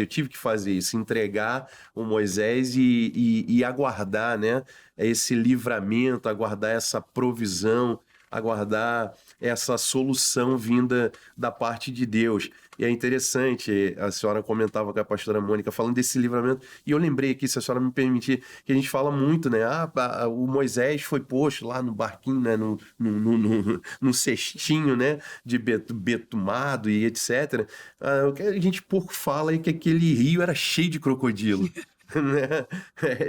Eu tive que fazer isso, entregar o Moisés e aguardar, né, esse livramento, aguardar essa provisão, aguardar essa solução vinda da parte de Deus. E é interessante, a senhora comentava com a pastora Mônica, falando desse livramento, e eu lembrei aqui, se a senhora me permitir, que a gente fala muito, né, o Moisés foi posto lá no barquinho, né, no cestinho, né, de betumado e etc. O que a gente pouco fala é que aquele rio era cheio de crocodilo. Né?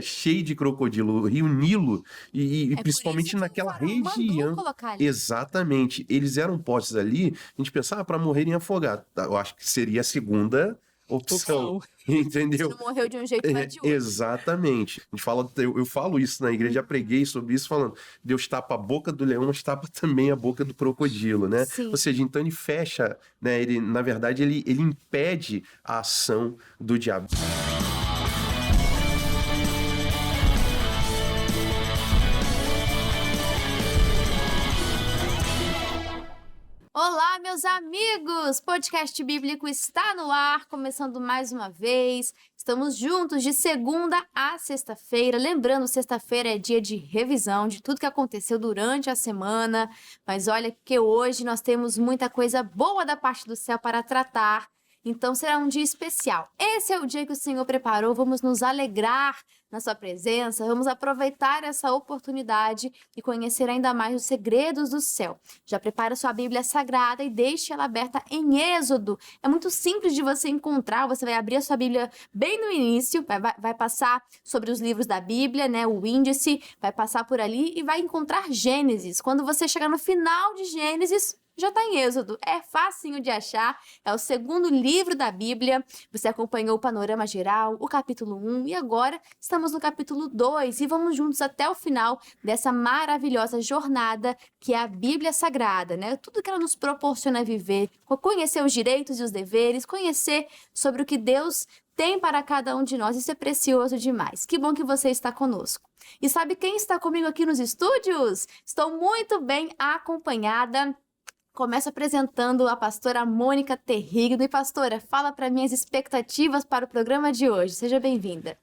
Cheio de crocodilo, o Rio Nilo, e principalmente naquela região. Exatamente, eles eram postos ali, a gente pensava para morrerem afogados. Eu acho que seria a segunda opção. Entendeu? Você não morreu de um jeito, vai de outro. Exatamente. A gente fala, eu falo isso na igreja, já preguei sobre isso, falando, Deus tapa a boca do leão, mas tapa também a boca do crocodilo, né? Sim. Ou seja, então ele fecha, né? Ele, na verdade, ele impede a ação do diabo. Olá, meus amigos! Podcast Bíblico está no ar, começando mais uma vez. Estamos juntos de segunda a sexta-feira. Lembrando, sexta-feira é dia de revisão de tudo que aconteceu durante a semana. Mas olha que hoje nós temos muita coisa boa da parte do céu para tratar. Então será um dia especial. Esse é o dia que o Senhor preparou. Vamos nos alegrar na sua presença. Vamos aproveitar essa oportunidade e conhecer ainda mais os segredos do céu. Já prepara sua Bíblia Sagrada e deixe ela aberta em Êxodo. É muito simples de você encontrar. Você vai abrir a sua Bíblia bem no início, vai passar sobre os livros da Bíblia, né? O índice, vai passar por ali e vai encontrar Gênesis. Quando você chegar no final de Gênesis, já está em Êxodo, é facinho de achar, é o segundo livro da Bíblia, você acompanhou o panorama geral, o capítulo 1 e agora estamos no capítulo 2 e vamos juntos até o final dessa maravilhosa jornada que é a Bíblia Sagrada, né? Tudo que ela nos proporciona viver, conhecer os direitos e os deveres, conhecer sobre o que Deus tem para cada um de nós, isso é precioso demais. Que bom que você está conosco. E sabe quem está comigo aqui nos estúdios? Estou muito bem acompanhada. Começo apresentando a pastora Mônica Terrigno. E pastora, fala para mim as expectativas para o programa de hoje. Seja bem-vinda.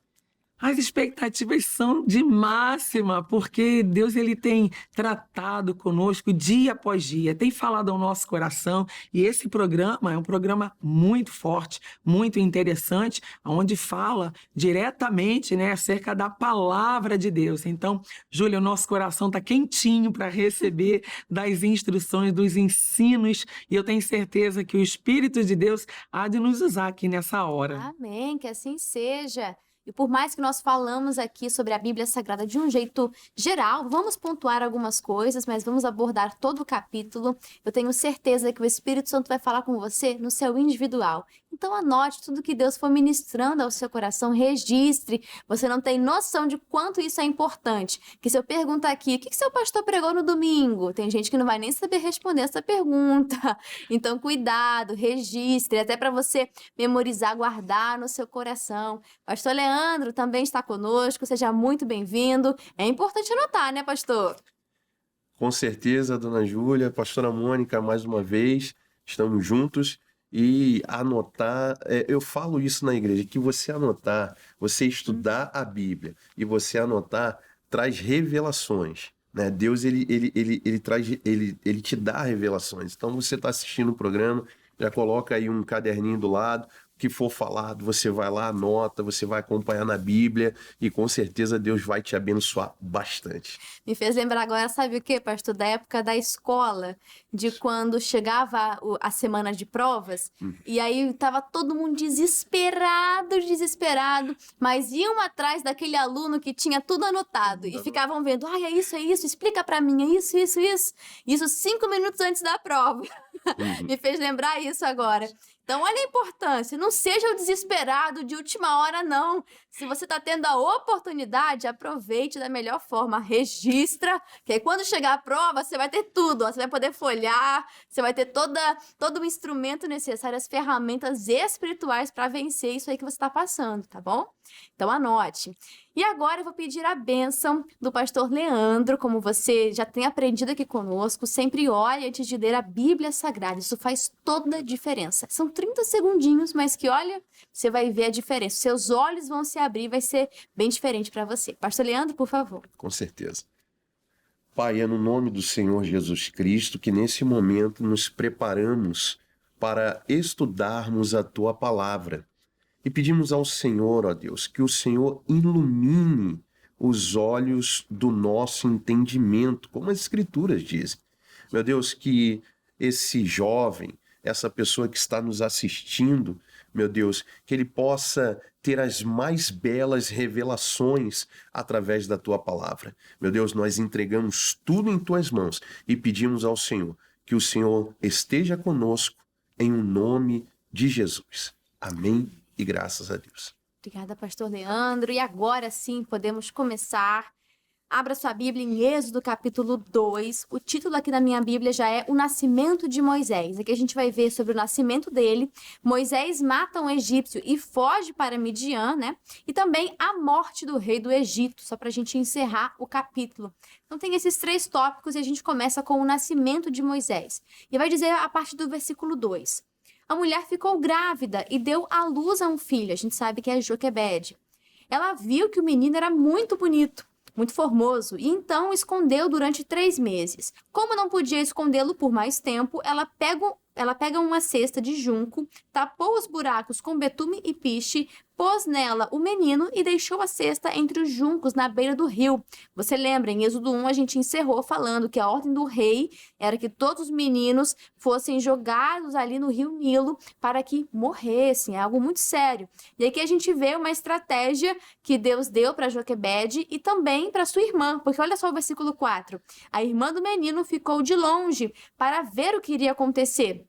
As expectativas são de máxima, porque Deus ele tem tratado conosco dia após dia, tem falado ao nosso coração, e esse programa é um programa muito forte, muito interessante, onde fala diretamente, né, acerca da palavra de Deus. Então, Júlia, o nosso coração está quentinho para receber das instruções, dos ensinos, e eu tenho certeza que o Espírito de Deus há de nos usar aqui nessa hora. Amém, que assim seja. E por mais que nós falamos aqui sobre a Bíblia Sagrada de um jeito geral, vamos pontuar algumas coisas, mas vamos abordar todo o capítulo. Eu tenho certeza que o Espírito Santo vai falar com você no seu individual. Então anote tudo que Deus for ministrando ao seu coração, registre. Você não tem noção de quanto isso é importante. Que se eu perguntar aqui, o que seu pastor pregou no domingo? Tem gente que não vai nem saber responder essa pergunta. Então cuidado, registre, até para você memorizar, guardar no seu coração. Pastor Leandro também está conosco, seja muito bem-vindo. É importante anotar, né, pastor? Com certeza, dona Júlia, pastora Mônica, mais uma vez, estamos juntos. E anotar, eu falo isso na igreja, que você anotar, você estudar a Bíblia e você anotar, traz revelações, né? Deus, ele te dá revelações. Então você está assistindo o programa, já coloca aí um caderninho do lado, o que for falado, você vai lá, anota, você vai acompanhar na Bíblia e com certeza Deus vai te abençoar bastante. Me fez lembrar agora, sabe o que, pastor? Da época da escola, de quando chegava a semana de provas, e aí tava todo mundo desesperado, mas iam atrás daquele aluno que tinha tudo anotado e ficavam vendo, é isso, explica pra mim, é isso. Isso 5 minutos antes da prova. Me fez lembrar isso agora. Então, olha a importância, não seja o desesperado de última hora, não. Se você está tendo a oportunidade, aproveite da melhor forma, registra, que aí quando chegar a prova, você vai ter tudo, ó, você vai poder folhear, você vai ter todo o instrumento necessário, as ferramentas espirituais para vencer isso aí que você está passando, tá bom? Então, anote. E agora eu vou pedir a bênção do pastor Leandro, como você já tem aprendido aqui conosco, sempre olhe antes de ler a Bíblia Sagrada, isso faz toda a diferença. São 30 segundinhos, mas que, olha, você vai ver a diferença. Seus olhos vão se abrir, vai ser bem diferente para você. Pastor Leandro, por favor. Com certeza. Pai, é no nome do Senhor Jesus Cristo que nesse momento nos preparamos para estudarmos a Tua palavra. E pedimos ao Senhor, ó Deus, que o Senhor ilumine os olhos do nosso entendimento, como as Escrituras dizem. Meu Deus, que esse jovem, essa pessoa que está nos assistindo, meu Deus, que ele possa ter as mais belas revelações através da Tua palavra. Meu Deus, nós entregamos tudo em Tuas mãos e pedimos ao Senhor que o Senhor esteja conosco em o nome de Jesus. Amém e graças a Deus. Obrigada, pastor Leandro. E agora sim, podemos começar. Abra sua Bíblia em Êxodo capítulo 2. O título aqui da minha Bíblia já é O Nascimento de Moisés. Aqui a gente vai ver sobre o nascimento dele. Moisés mata um egípcio e foge para Midian, né? E também a morte do rei do Egito, só para a gente encerrar o capítulo. Então tem esses 3 tópicos e a gente começa com o nascimento de Moisés. E vai dizer a partir do versículo 2. A mulher ficou grávida e deu à luz a um filho. A gente sabe que é Joquebede. Ela viu que o menino era muito bonito, muito formoso, e então o escondeu durante 3 meses. Como não podia escondê-lo por mais tempo, ela pega uma cesta de junco, tapou os buracos com betume e piche, pôs nela o menino e deixou a cesta entre os juncos na beira do rio. Você lembra, em Êxodo 1 a gente encerrou falando que a ordem do rei era que todos os meninos fossem jogados ali no rio Nilo para que morressem, é algo muito sério. E aqui a gente vê uma estratégia que Deus deu para Joquebede e também para sua irmã, porque olha só o versículo 4. A irmã do menino ficou de longe para ver o que iria acontecer.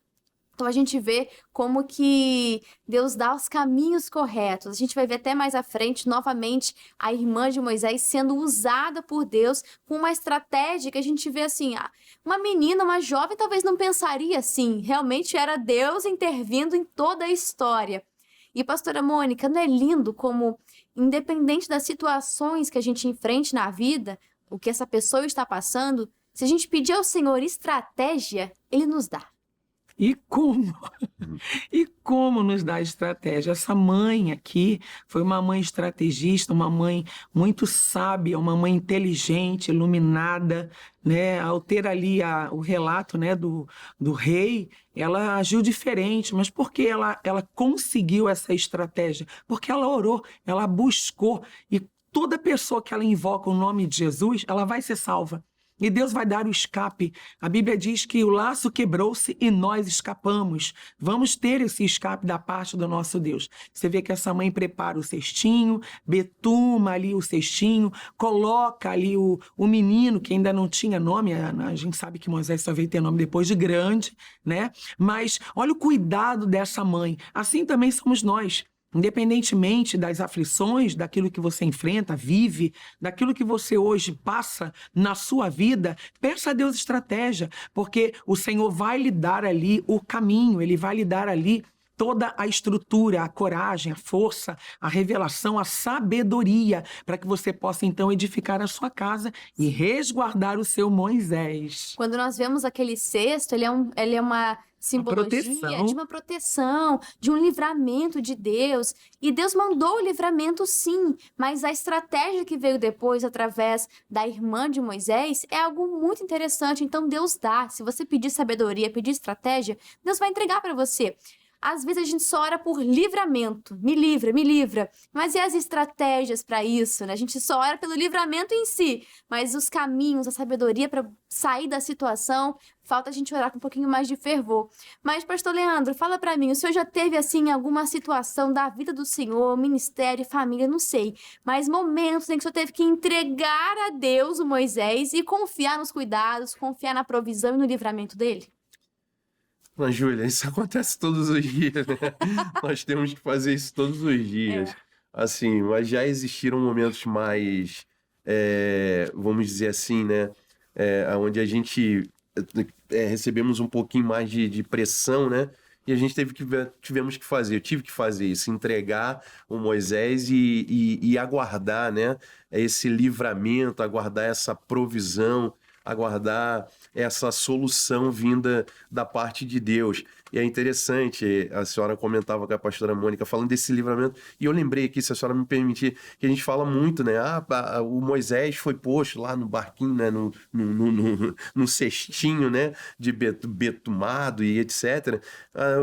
Então a gente vê como que Deus dá os caminhos corretos. A gente vai ver até mais à frente, novamente, a irmã de Moisés sendo usada por Deus com uma estratégia que a gente vê assim, uma menina, uma jovem talvez não pensaria assim. Realmente era Deus intervindo em toda a história. E pastora Mônica, não é lindo como, independente das situações que a gente enfrente na vida, o que essa pessoa está passando, se a gente pedir ao Senhor estratégia, Ele nos dá. E como? E como nos dá estratégia? Essa mãe aqui foi uma mãe estrategista, uma mãe muito sábia, uma mãe inteligente, iluminada, né? Ao ter ali o relato, né, do rei, ela agiu diferente. Mas por que ela conseguiu essa estratégia? Porque ela orou, ela buscou. E toda pessoa que ela invoca o nome de Jesus, ela vai ser salva. E Deus vai dar o escape. A Bíblia diz que o laço quebrou-se e nós escapamos. Vamos ter esse escape da parte do nosso Deus. Você vê que essa mãe prepara o cestinho, betuma ali o cestinho, coloca ali o menino, que ainda não tinha nome. A gente sabe que Moisés só veio ter nome depois de grande, né? Mas olha o cuidado dessa mãe. Assim também somos nós. Independentemente das aflições, daquilo que você enfrenta, vive, daquilo que você hoje passa na sua vida, peça a Deus estratégia, porque o Senhor vai lhe dar ali o caminho, Ele vai lhe dar ali toda a estrutura, a coragem, a força, a revelação, a sabedoria, para que você possa então edificar a sua casa e resguardar o seu Moisés. Quando nós vemos aquele cesto, ele é uma simbologia de uma proteção, de um livramento de Deus. E Deus mandou o livramento, sim, mas a estratégia que veio depois, através da irmã de Moisés, é algo muito interessante. Então Deus dá. Se você pedir sabedoria, pedir estratégia, Deus vai entregar para você. Às vezes a gente só ora por livramento, me livra, mas e as estratégias para isso, né? A gente só ora pelo livramento em si, mas os caminhos, a sabedoria para sair da situação, falta a gente orar com um pouquinho mais de fervor. Mas, pastor Leandro, fala para mim, o senhor já teve, assim, alguma situação da vida do senhor, ministério, família, não sei, mas momentos em que o senhor teve que entregar a Deus o Moisés e confiar nos cuidados, confiar na provisão e no livramento dele? Mas, Júlia, isso acontece todos os dias, né? Nós temos que fazer isso todos os dias. Assim, mas já existiram momentos mais, vamos dizer assim, né? Onde a gente recebemos um pouquinho mais de pressão, né? E a gente tivemos que fazer, eu tive que fazer isso, entregar o Moisés e aguardar, né? Esse livramento, aguardar essa provisão, aguardar essa solução vinda da parte de Deus. E é interessante, a senhora comentava com a pastora Mônica, falando desse livramento, e eu lembrei aqui, se a senhora me permitir, que a gente fala muito, né? O Moisés foi posto lá no barquinho, né? No cestinho, né? De betumado e etc.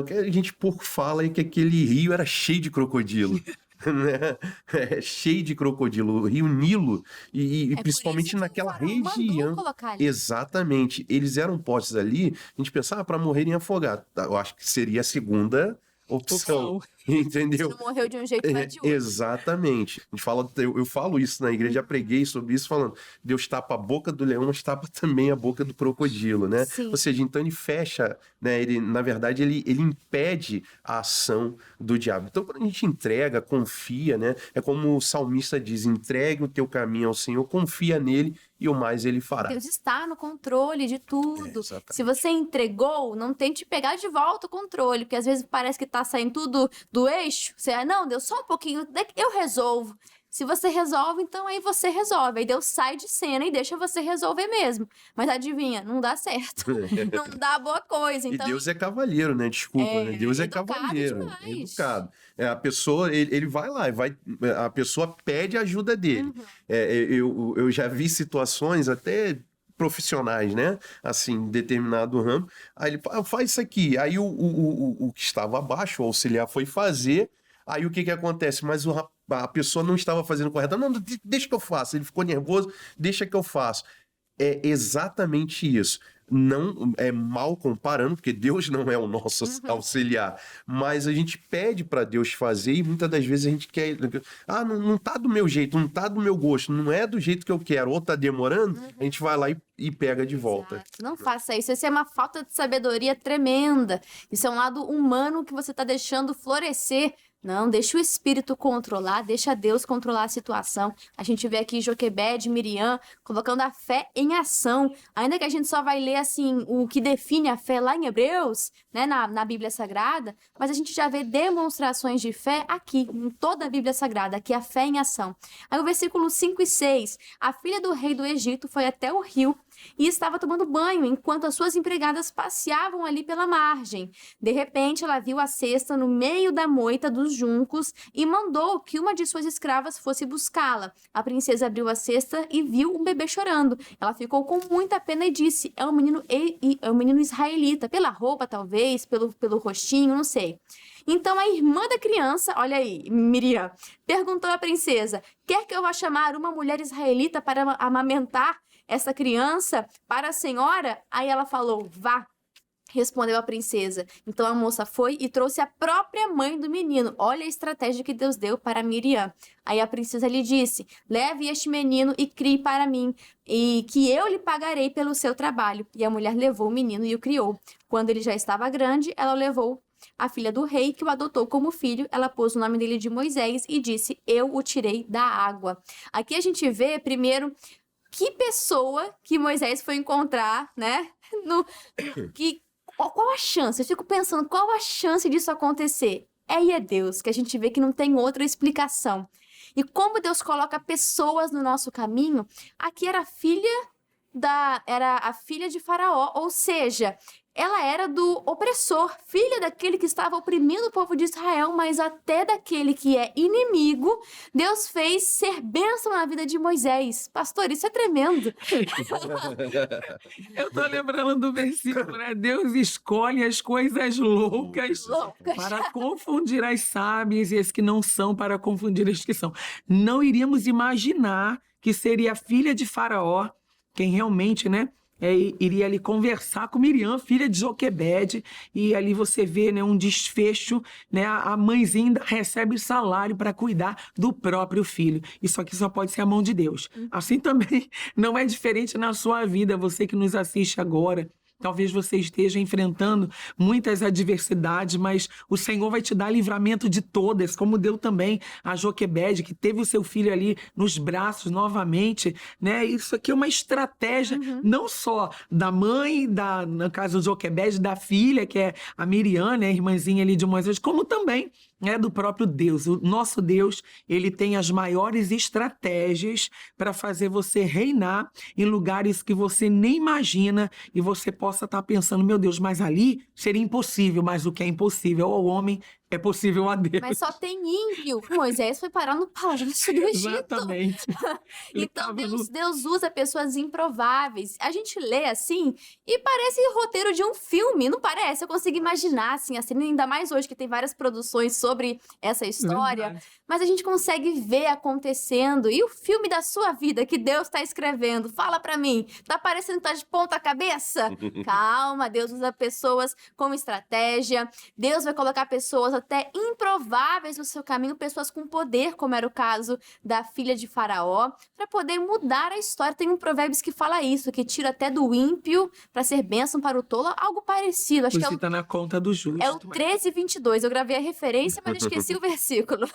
O que a gente pouco fala é que aquele rio era cheio de crocodilo. Né? Cheio de crocodilo, o Rio Nilo, e É por principalmente isso que o naquela faraó mandou região. colocar ali. Exatamente, eles eram postos ali, a gente pensava para morrerem afogados. Eu acho que seria a segunda opção, Opção. Você entendeu? não morreu de um jeito, vai de outro. Exatamente. A gente fala, eu falo isso na igreja, já preguei sobre isso, falando, Deus tapa a boca do leão, mas tapa também a boca do crocodilo, né? Sim. Ou seja, então ele fecha, né? Ele, na verdade, ele impede a ação do diabo. Então, quando a gente entrega, confia, né? É como o salmista diz: entregue o teu caminho ao Senhor, confia nele e o mais ele fará. Deus está no controle de tudo. Exatamente. Se você entregou, não tente pegar de volta o controle, porque às vezes parece que tá saindo tudo do eixo. Você, não, Deus, só um pouquinho, eu resolvo. Se você resolve, então aí você resolve. Aí Deus sai de cena e deixa você resolver mesmo. Mas adivinha, não dá certo. Não dá boa coisa. Então, E Deus é cavalheiro, né? Desculpa, né? Deus é educado cavalheiro, demais. é educado. A pessoa, ele vai lá, a pessoa pede ajuda dele. Eu já vi situações até profissionais, né? Assim, em determinado ramo. Aí ele fala, faz isso aqui. Aí o que estava abaixo, o auxiliar, foi fazer. Aí o que acontece? Mas a pessoa não estava fazendo correto. Não, deixa que eu faço. Ele ficou nervoso, deixa que eu faço. É exatamente isso. Não é mal comparando, porque Deus não é o nosso auxiliar, mas a gente pede para Deus fazer e muitas das vezes a gente quer. Não tá do meu jeito, não tá do meu gosto, não é do jeito que eu quero, ou tá demorando, a gente vai lá e pega de volta. Exato. Não faça isso. Isso é uma falta de sabedoria tremenda. Isso é um lado humano que você está deixando florescer. Não, deixa o espírito controlar, deixa Deus controlar a situação. A gente vê aqui Joquebede, Miriam, colocando a fé em ação. Ainda que a gente só vai ler, assim, o que define a fé lá em Hebreus, né, na Bíblia Sagrada, mas a gente já vê demonstrações de fé aqui, em toda a Bíblia Sagrada, aqui a fé em ação. Aí o versículo 5 e 6, a filha do rei do Egito foi até o rio e estava tomando banho, enquanto as suas empregadas passeavam ali pela margem. De repente, ela viu a cesta no meio da moita dos juncos e mandou que uma de suas escravas fosse buscá-la. A princesa abriu a cesta e viu um bebê chorando. Ela ficou com muita pena e disse, é um menino israelita, pela roupa talvez, pelo rostinho, não sei. Então a irmã da criança, olha aí, Miriam, perguntou à princesa, quer que eu vá chamar uma mulher israelita para amamentar essa criança para a senhora? Aí ela falou, vá. Respondeu a princesa. Então a moça foi e trouxe a própria mãe do menino. Olha a estratégia que Deus deu para Miriam. Aí a princesa lhe disse, leve este menino e crie para mim, e que eu lhe pagarei pelo seu trabalho. E a mulher levou o menino e o criou. Quando ele já estava grande, ela o levou a filha do rei, que o adotou como filho. Ela pôs o nome dele de Moisés e disse, eu o tirei da água. Aqui a gente vê, primeiro, que pessoa que Moisés foi encontrar, né? Qual a chance? Eu fico pensando, qual a chance disso acontecer? É Deus, que a gente vê que não tem outra explicação. E como Deus coloca pessoas no nosso caminho, aqui era a filha de Faraó, ou seja, ela era do opressor, filha daquele que estava oprimindo o povo de Israel, mas até daquele que é inimigo, Deus fez ser bênção na vida de Moisés. Pastor, isso é tremendo. Eu tô lembrando do versículo, né? Deus escolhe as coisas loucas para confundir as sábias e as que não são para confundir as que são. Não iríamos imaginar que seria a filha de Faraó quem realmente, né? Iria ali conversar com Miriam, filha de Joquebede, e ali você vê, né, um desfecho, né, a mãezinha ainda recebe salário para cuidar do próprio filho. Isso aqui só pode ser a mão de Deus. Assim também não é diferente na sua vida, você que nos assiste agora. Talvez você esteja enfrentando muitas adversidades, mas o Senhor vai te dar livramento de todas, como deu também a Joquebede, que teve o seu filho ali nos braços novamente, né? Isso aqui é uma estratégia não só da mãe, no caso de Joquebede, da filha, que é a Miriam, né, a irmãzinha ali de Moisés, como também é do próprio Deus. O nosso Deus, ele tem as maiores estratégias para fazer você reinar em lugares que você nem imagina e você possa estar pensando, meu Deus, mas ali seria impossível, mas o que é impossível ao homem é possível a Deus. Mas só tem ímpio. Moisés foi parar no palácio do Egito. Exatamente. Ele Então tava no- Deus usa pessoas improváveis. A gente lê assim e parece roteiro de um filme, não parece? Eu consigo imaginar assim, a cena, ainda mais hoje que tem várias produções sobre essa história. Verdade. Mas a gente consegue ver acontecendo. E o filme da sua vida que Deus está escrevendo? Fala pra mim. Tá parecendo que tá de ponta cabeça? Calma, Deus usa pessoas com estratégia. Deus vai colocar pessoas até improváveis no seu caminho, pessoas com poder, como era o caso da filha de Faraó, para poder mudar a história. Tem um Provérbios que fala isso, que tira até do ímpio para ser bênção para o tolo, algo parecido. Acho que é Você o está na conta do justo. é o 13:22. Eu gravei a referência, mas eu esqueci o versículo.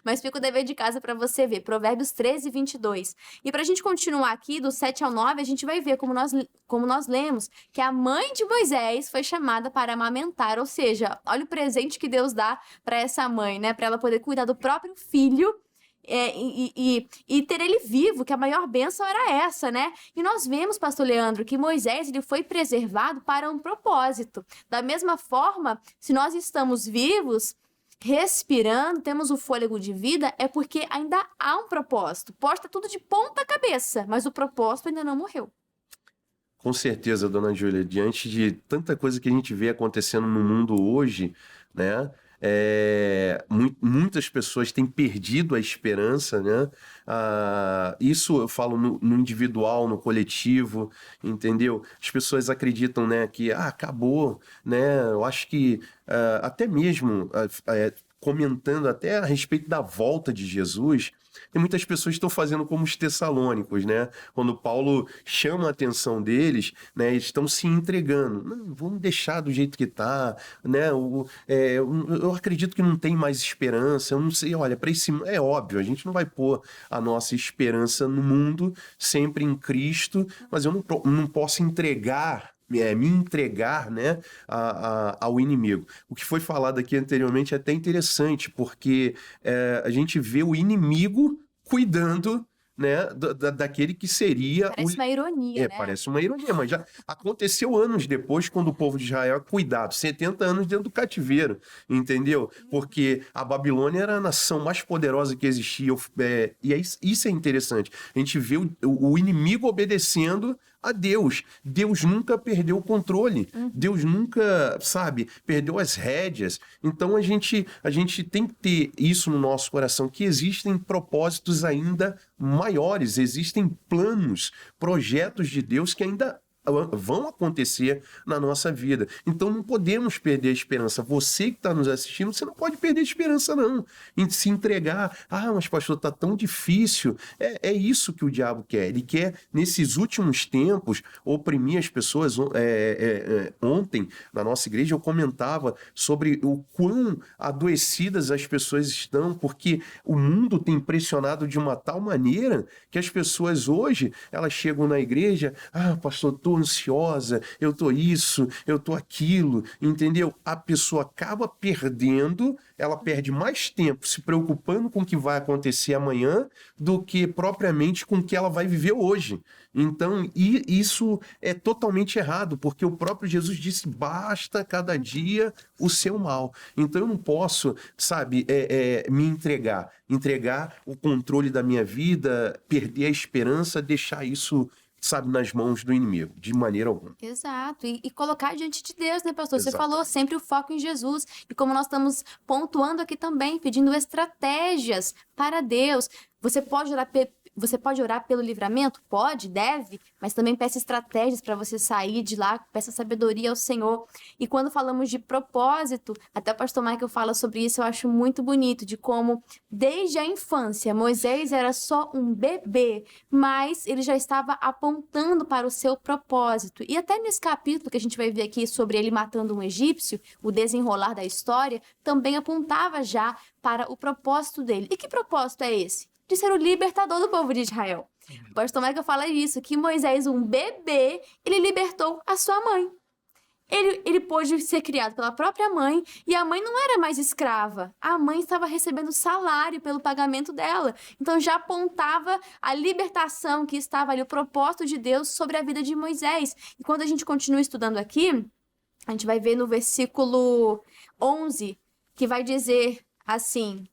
Mas fica o dever de casa para você ver. Provérbios 13:22. E para a gente continuar aqui, do 7 ao 9, a gente vai ver como nós lemos que a mãe de Moisés foi chamada para amamentar. Ou seja, olha o presente que Deus dá para essa mãe, né? Para ela poder cuidar do próprio filho. E ter ele vivo, que a maior bênção era essa, né? E nós vemos, pastor Leandro, que Moisés ele foi preservado para um propósito. Da mesma forma, se nós estamos vivos, respirando, temos o fôlego de vida, é porque ainda há um propósito. Pode estar tudo de ponta cabeça, mas o propósito ainda não morreu. Com certeza, dona Júlia, diante de tanta coisa que a gente vê acontecendo no mundo hoje, né? Muitas pessoas têm perdido a esperança, né? Isso eu falo no individual, no coletivo, entendeu? As pessoas acreditam, né, que acabou, né? Eu acho que até mesmo comentando até a respeito da volta de Jesus, tem muitas pessoas que estão fazendo como os tessalônicos, né? Quando Paulo chama a atenção deles, né? Eles estão se entregando. Não, vamos deixar do jeito que está, né? Eu acredito que não tem mais esperança. Eu não sei, olha, para esse é óbvio, a gente não vai pôr a nossa esperança no mundo, sempre em Cristo, mas eu não posso me entregar, né, ao inimigo. O que foi falado aqui anteriormente é até interessante, porque a gente vê o inimigo cuidando, né, daquele que seria... Parece uma ironia, né? Parece uma ironia, mas já aconteceu anos depois, quando o povo de Israel é cuidado, 70 anos dentro do cativeiro, entendeu? Porque a Babilônia era a nação mais poderosa que existia, isso é interessante. A gente vê o inimigo obedecendo a Deus. Deus nunca perdeu o controle. Deus nunca, perdeu as rédeas. Então a gente tem que ter isso no nosso coração, que existem propósitos ainda maiores, existem planos, projetos de Deus que ainda vão acontecer na nossa vida. Então não podemos perder a esperança. Você que está nos assistindo, você não pode perder a esperança, não. Em se entregar. Mas pastor, está tão difícil. É isso que o diabo quer. Ele quer, nesses últimos tempos, oprimir as pessoas. Ontem, na nossa igreja, eu comentava sobre o quão adoecidas as pessoas estão, porque o mundo tem pressionado de uma tal maneira que as pessoas hoje, elas chegam na igreja, pastor, estou ansiosa, eu estou isso, eu estou aquilo, entendeu? A pessoa acaba perdendo, ela perde mais tempo se preocupando com o que vai acontecer amanhã do que propriamente com o que ela vai viver hoje. Então, isso é totalmente errado, porque o próprio Jesus disse, basta cada dia o seu mal. Então eu não posso, me entregar o controle da minha vida, perder a esperança, deixar isso nas mãos do inimigo, de maneira alguma. Exato, e colocar diante de Deus, né, pastor? Você Exato. falou sempre o foco em Jesus, e como nós estamos pontuando aqui também, pedindo estratégias para Deus. Você pode orar pelo livramento? Pode, deve, mas também peça estratégias para você sair de lá, peça sabedoria ao Senhor. E quando falamos de propósito, até o pastor Michael fala sobre isso, eu acho muito bonito, de como desde a infância, Moisés era só um bebê, mas ele já estava apontando para o seu propósito. E até nesse capítulo que a gente vai ver aqui sobre ele matando um egípcio, o desenrolar da história, também apontava já para o propósito dele. E que propósito é esse? De ser o libertador do povo de Israel. O pastor Michael fala isso, que Moisés, um bebê, ele libertou a sua mãe. Ele pôde ser criado pela própria mãe e a mãe não era mais escrava. A mãe estava recebendo salário pelo pagamento dela. Então já apontava a libertação que estava ali, o propósito de Deus sobre a vida de Moisés. E quando a gente continua estudando aqui, a gente vai ver no versículo 11, que vai dizer assim,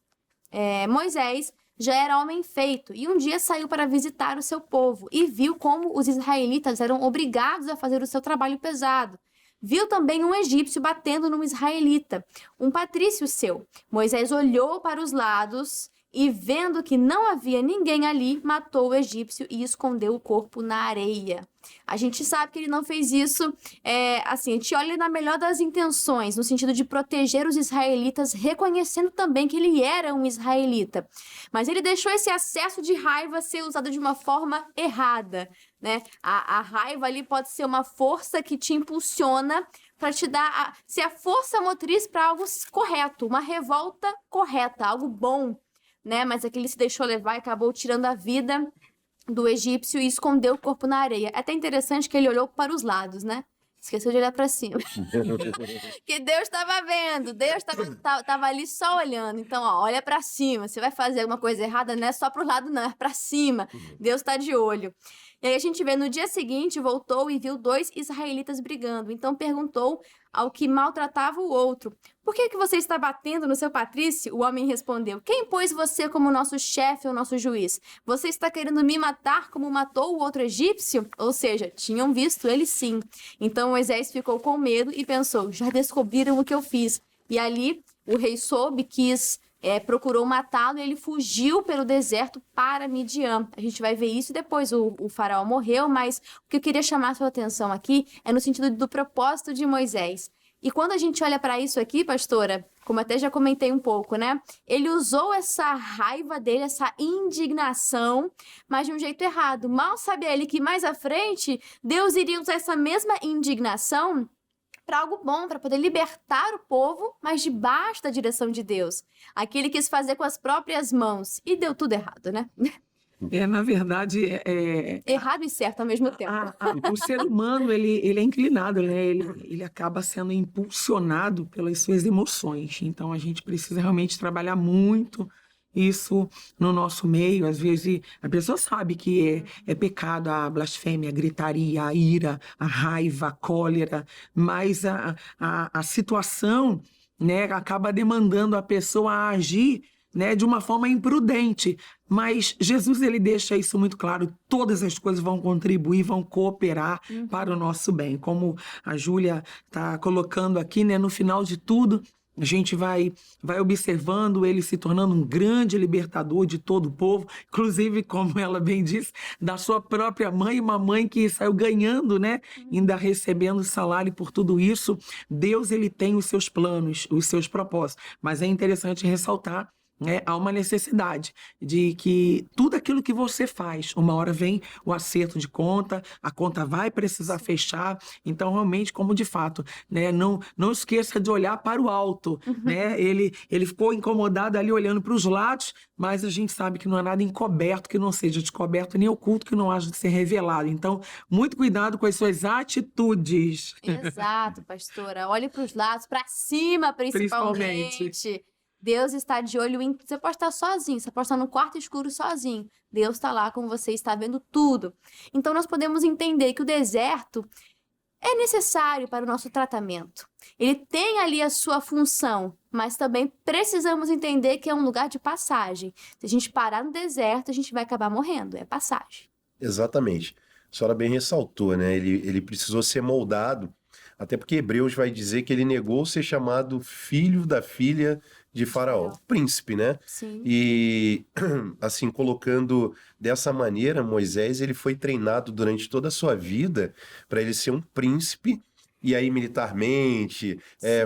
Moisés já era homem feito e um dia saiu para visitar o seu povo e viu como os israelitas eram obrigados a fazer o seu trabalho pesado. Viu também um egípcio batendo num israelita, um patrício seu. Moisés olhou para os lados e, vendo que não havia ninguém ali, matou o egípcio e escondeu o corpo na areia. A gente sabe que ele não fez isso, assim, a gente olha na melhor das intenções, no sentido de proteger os israelitas, reconhecendo também que ele era um israelita. Mas ele deixou esse acesso de raiva ser usado de uma forma errada, né? A raiva ali pode ser uma força que te impulsiona para te dar, ser a força motriz para algo correto, uma revolta correta, algo bom, né? Mas aqui ele se deixou levar e acabou tirando a vida do egípcio e escondeu o corpo na areia. É até interessante que ele olhou para os lados, né? Esqueceu de olhar para cima. Que Deus estava vendo, Deus estava ali só olhando. Então, ó, olha para cima. Você vai fazer alguma coisa errada, não é só para o lado, não, é para cima. Deus está de olho. E aí a gente vê, no dia seguinte, voltou e viu 2 israelitas brigando. Então perguntou ao que maltratava o outro: por que você está batendo no seu patrício? O homem respondeu: quem pôs você como nosso chefe ou nosso juiz? Você está querendo me matar como matou o outro egípcio? Ou seja, tinham visto ele sim. Então Moisés ficou com medo e pensou: já descobriram o que eu fiz. E ali o rei soube, procurou matá-lo e ele fugiu pelo deserto para Midian. A gente vai ver isso depois. O faraó morreu, mas o que eu queria chamar a sua atenção aqui é no sentido do propósito de Moisés. E quando a gente olha para isso aqui, pastora, como até já comentei um pouco, né? Ele usou essa raiva dele, essa indignação, mas de um jeito errado. Mal sabia ele que mais à frente, Deus iria usar essa mesma indignação para algo bom, para poder libertar o povo, mas debaixo da direção de Deus. Aqui ele quis fazer com as próprias mãos e deu tudo errado, né? Na verdade, Errado e certo ao mesmo tempo. o ser humano, ele é inclinado, né? Ele acaba sendo impulsionado pelas suas emoções. Então, a gente precisa realmente trabalhar muito isso no nosso meio. Às vezes a pessoa sabe que é pecado a blasfêmia, a gritaria, a ira, a raiva, a cólera, mas a situação, né, acaba demandando a pessoa a agir, né, de uma forma imprudente. Mas Jesus, ele deixa isso muito claro: todas as coisas vão contribuir, vão cooperar para o nosso bem. Como a Júlia está colocando aqui, né, no final de tudo, a gente vai observando ele se tornando um grande libertador de todo o povo, inclusive, como ela bem disse, da sua própria mãe, uma mãe que saiu ganhando, né? Ainda recebendo salário por tudo isso. Deus, ele tem os seus planos, os seus propósitos, mas é interessante ressaltar, né, há uma necessidade de que tudo aquilo que você faz, uma hora vem o acerto de conta, a conta vai precisar fechar. Então, realmente, como de fato, né, não esqueça de olhar para o alto, né? Ele ficou incomodado ali olhando para os lados, mas a gente sabe que não há nada encoberto que não seja descoberto, nem oculto que não haja de ser revelado. Então, muito cuidado com as suas atitudes. Exato, pastora. Olhe para os lados, para cima principalmente. Deus está de olho em... Você pode estar sozinho, você pode estar no quarto escuro sozinho. Deus está lá com você, está vendo tudo. Então, nós podemos entender que o deserto é necessário para o nosso tratamento. Ele tem ali a sua função, mas também precisamos entender que é um lugar de passagem. Se a gente parar no deserto, a gente vai acabar morrendo. É passagem. Exatamente. A senhora bem ressaltou, né? Ele precisou ser moldado, até porque Hebreus vai dizer que ele negou ser chamado filho da filha de Faraó, príncipe, né? Sim. E, assim, colocando dessa maneira, Moisés, ele foi treinado durante toda a sua vida para ele ser um príncipe, e aí militarmente,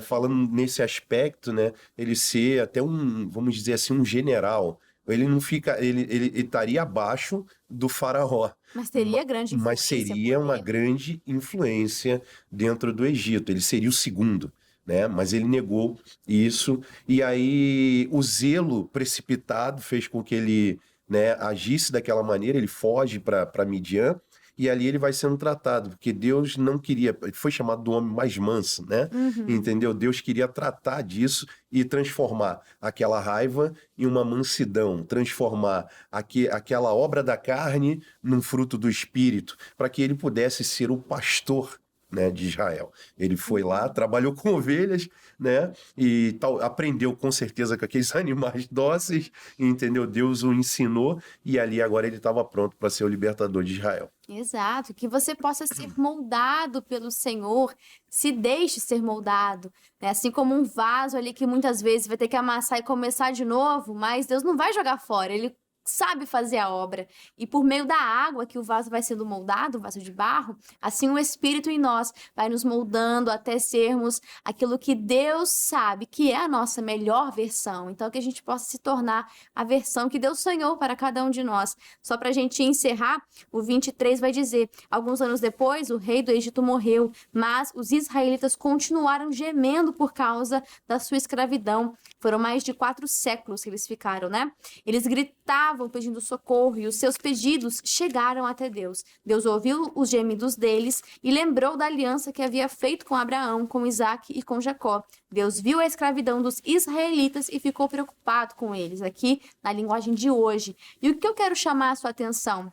falando nesse aspecto, né? Ele ser até vamos dizer assim, um general. Ele não fica, ele estaria abaixo do Faraó. Mas teria grande influência. Mas seria uma grande influência dentro do Egito. Ele seria o segundo, né? Mas ele negou isso. E aí o zelo precipitado fez com que ele, né, agisse daquela maneira. Ele foge para Midian. e ali ele vai sendo tratado, porque Deus não queria, ele foi chamado do homem mais manso, né? Entendeu? Deus queria tratar disso e transformar aquela raiva em uma mansidão, transformar aquela obra da carne num fruto do Espírito, para que ele pudesse ser o pastor, né, de Israel. Ele foi lá, trabalhou com ovelhas, né, e aprendeu com certeza com aqueles animais dóceis, entendeu? Deus o ensinou e ali agora ele estava pronto para ser o libertador de Israel. Exato, que você possa ser moldado pelo Senhor, se deixe ser moldado, né? Assim como um vaso ali que muitas vezes vai ter que amassar e começar de novo, mas Deus não vai jogar fora, Ele sabe fazer a obra. E por meio da água que o vaso vai sendo moldado, o vaso de barro, assim o Espírito em nós vai nos moldando até sermos aquilo que Deus sabe que é a nossa melhor versão. Então que a gente possa se tornar a versão que Deus sonhou para cada um de nós. Só para a gente encerrar, o 23 vai dizer: alguns anos depois, o rei do Egito morreu, mas os israelitas continuaram gemendo por causa da sua escravidão. Foram mais de 4 séculos que eles ficaram, né? Eles gritavam pedindo socorro e os seus pedidos chegaram até Deus. Deus ouviu os gemidos deles e lembrou da aliança que havia feito com Abraão, com Isaque e com Jacó. Deus viu a escravidão dos israelitas e ficou preocupado com eles, aqui na linguagem de hoje. E o que eu quero chamar a sua atenção?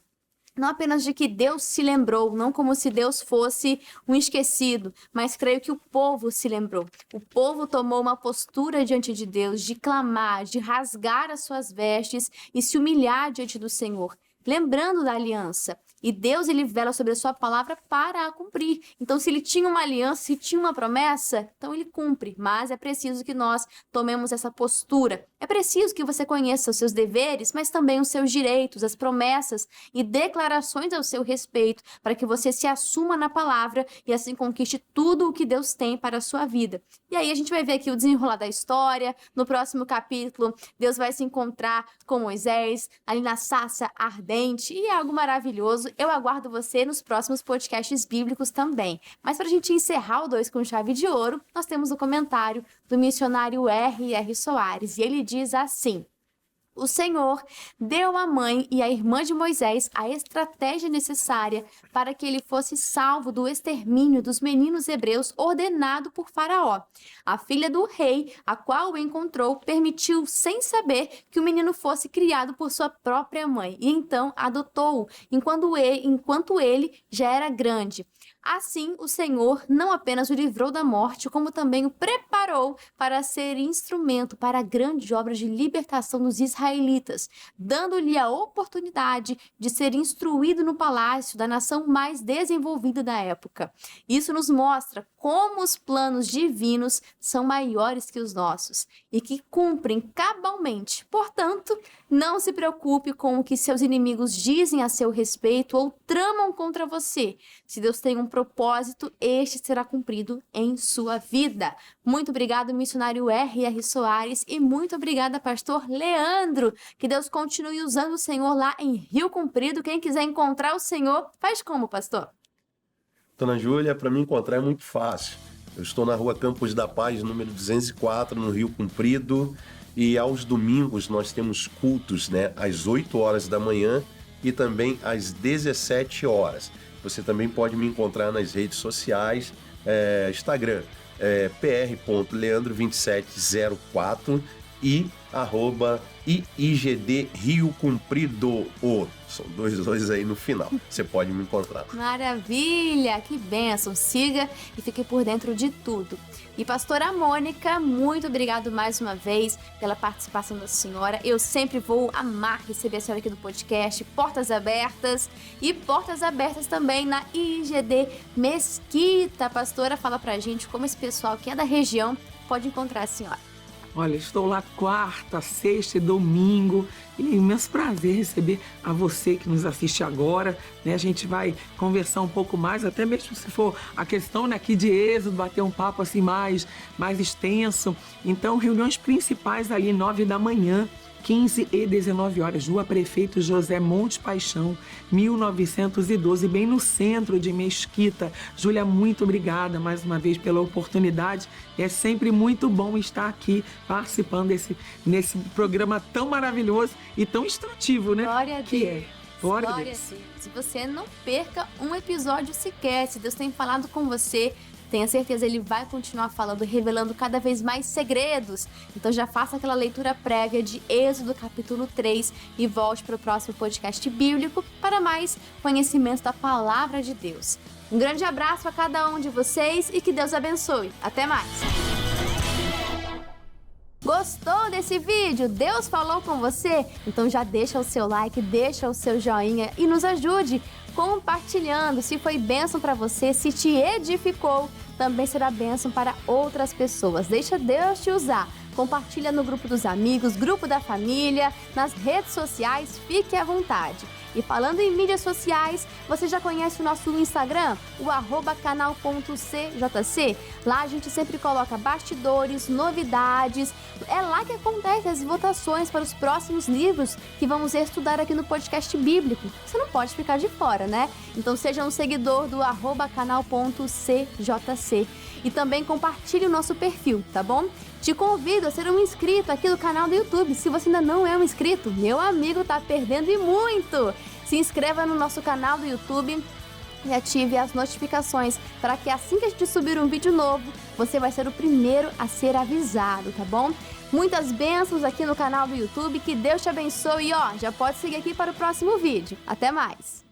Não apenas de que Deus se lembrou, não como se Deus fosse um esquecido, mas creio que o povo se lembrou. O povo tomou uma postura diante de Deus, de clamar, de rasgar as suas vestes e se humilhar diante do Senhor, lembrando da aliança. E Deus, ele vela sobre a sua palavra para a cumprir. Então, se ele tinha uma aliança, se tinha uma promessa, então ele cumpre. Mas é preciso que nós tomemos essa postura. É preciso que você conheça os seus deveres, mas também os seus direitos, as promessas e declarações ao seu respeito, para que você se assuma na palavra e assim conquiste tudo o que Deus tem para a sua vida. E aí a gente vai ver aqui o desenrolar da história. No próximo capítulo, Deus vai se encontrar com Moisés, ali na sarça ardente, e é algo maravilhoso. Eu aguardo você nos próximos podcasts bíblicos também. Mas para a gente encerrar o 2 com chave de ouro, nós temos o comentário do missionário R.R. Soares. E ele diz assim: o Senhor deu à mãe e à irmã de Moisés a estratégia necessária para que ele fosse salvo do extermínio dos meninos hebreus ordenado por Faraó. A filha do rei, a qual o encontrou, permitiu, sem saber, que o menino fosse criado por sua própria mãe, e então adotou-o, enquanto ele já era grande. Assim, o Senhor não apenas o livrou da morte, como também o preparou para ser instrumento para a grande obra de libertação dos israelitas, dando-lhe a oportunidade de ser instruído no palácio da nação mais desenvolvida da época. Isso nos mostra como os planos divinos são maiores que os nossos e que cumprem cabalmente. Portanto, não se preocupe com o que seus inimigos dizem a seu respeito ou tramam contra você. Se Deus tem um propósito, este será cumprido em sua vida. Muito obrigado, missionário R.R. Soares, e muito obrigada, pastor Leandro. Que Deus continue usando o Senhor lá em Rio Comprido. Quem quiser encontrar o Senhor, faz como, pastor? Dona Júlia, para me encontrar é muito fácil. Eu estou na rua Campos da Paz, número 204, no Rio Comprido, e aos domingos nós temos cultos, né, às 8 horas da manhã e também às 17 horas. Você também pode me encontrar nas redes sociais, Instagram, pr.leandro2704 e @IIGD Rio Comprido. São 2 aí no final. Você pode me encontrar. Maravilha! Que bênção! Siga e fique por dentro de tudo. E pastora Mônica, muito obrigado mais uma vez pela participação da senhora. Eu sempre vou amar receber a senhora aqui no podcast. Portas abertas e portas abertas também na IIGD Mesquita. Pastora, fala pra gente como esse pessoal que é da região pode encontrar a senhora. Olha, estou lá quarta, sexta e domingo. E é um imenso prazer receber a você que nos assiste agora, né? A gente vai conversar um pouco mais, até mesmo se for a questão, né, aqui de Êxodo, bater um papo assim mais extenso. Então, reuniões principais ali 9 da manhã, 15 e 19 horas, Rua Prefeito José Monte Paixão, 1912, bem no centro de Mesquita. Júlia, muito obrigada mais uma vez pela oportunidade. É sempre muito bom estar aqui participando nesse programa tão maravilhoso e tão instrutivo, né? Glória a Deus. Que é. Glória a Glória Deus. a Deus. Se você não perca um episódio sequer, se Deus tem falado com você, tenha certeza, Ele vai continuar falando, revelando cada vez mais segredos. Então já faça aquela leitura prévia de Êxodo capítulo 3 e volte para o próximo podcast bíblico para mais conhecimento da palavra de Deus. Um grande abraço a cada um de vocês e que Deus abençoe. Até mais! Gostou desse vídeo? Deus falou com você? Então já deixa o seu like, deixa o seu joinha e nos ajude compartilhando. Se foi bênção para você, se te edificou, também será bênção para outras pessoas. Deixa Deus te usar. Compartilha no grupo dos amigos, grupo da família, nas redes sociais, fique à vontade. E falando em mídias sociais, você já conhece o nosso Instagram? O @canal.cjc. Lá a gente sempre coloca bastidores, novidades. É lá que acontecem as votações para os próximos livros que vamos estudar aqui no podcast bíblico. Você não pode ficar de fora, né? Então seja um seguidor do @canal.cjc. E também compartilhe o nosso perfil, tá bom? Te convido a ser um inscrito aqui do canal do YouTube. Se você ainda não é um inscrito, meu amigo, tá perdendo e muito! Se inscreva no nosso canal do YouTube e ative as notificações para que assim que a gente subir um vídeo novo, você vai ser o primeiro a ser avisado, tá bom? Muitas bênçãos aqui no canal do YouTube, que Deus te abençoe e já pode seguir aqui para o próximo vídeo. Até mais!